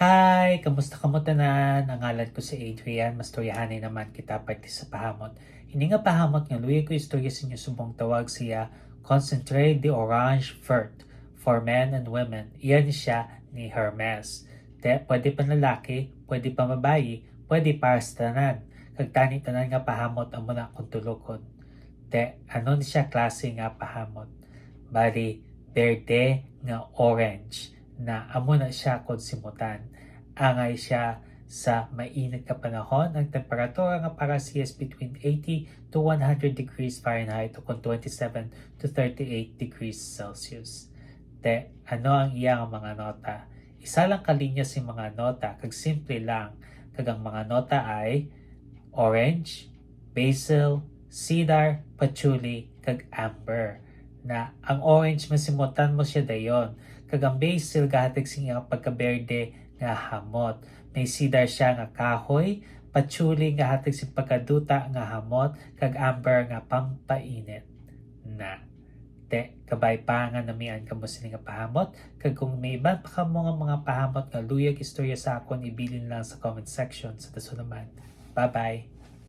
Hi! Kamusta ka mo tanan? Ang ngalan ko si Adrian. Mastoryahanay naman kita parte sa pahamot. Hindi nga pahamot nga luya ko istorya sa inyo subong tawag siya Concentrate the Orange Fruit for Men and Women. Iyan siya ni Hermes. Pwede pa lalaki, pwede pa mabayi, pwede para sa tanan. Kagtani tanan nga pahamot ang muna kung tulokon. Ano ni siya klase nga pahamot? Bali, verde nga orange na amo na siya kung simutan. Angay siya sa mainit ka panahon. Ang temperatura nga para siya is between 80 to 100 degrees Fahrenheit o kung 27 to 38 degrees Celsius. Ano ang iyang mga nota? Isa lang kalinya si mga nota, kag simple lang. Kag ang mga nota ay orange, basil, cedar, patchouli, kag amber. Na ang orange masimutan mo siya dayon. Kag ang basil gahatag siya pagka-berde nga hamot. May cedar siya nga kahoy, patchouli nga hatag si pagkaduta nga hamot, kag amber nga pampainit na. Kabay pa nga namian ka mo sila nga pahamot. Kag kung may iban pa ka mo nga mga pahamot nga luyag istorya sa akon, ibilin lang sa comment section sa daso naman. Bye-bye!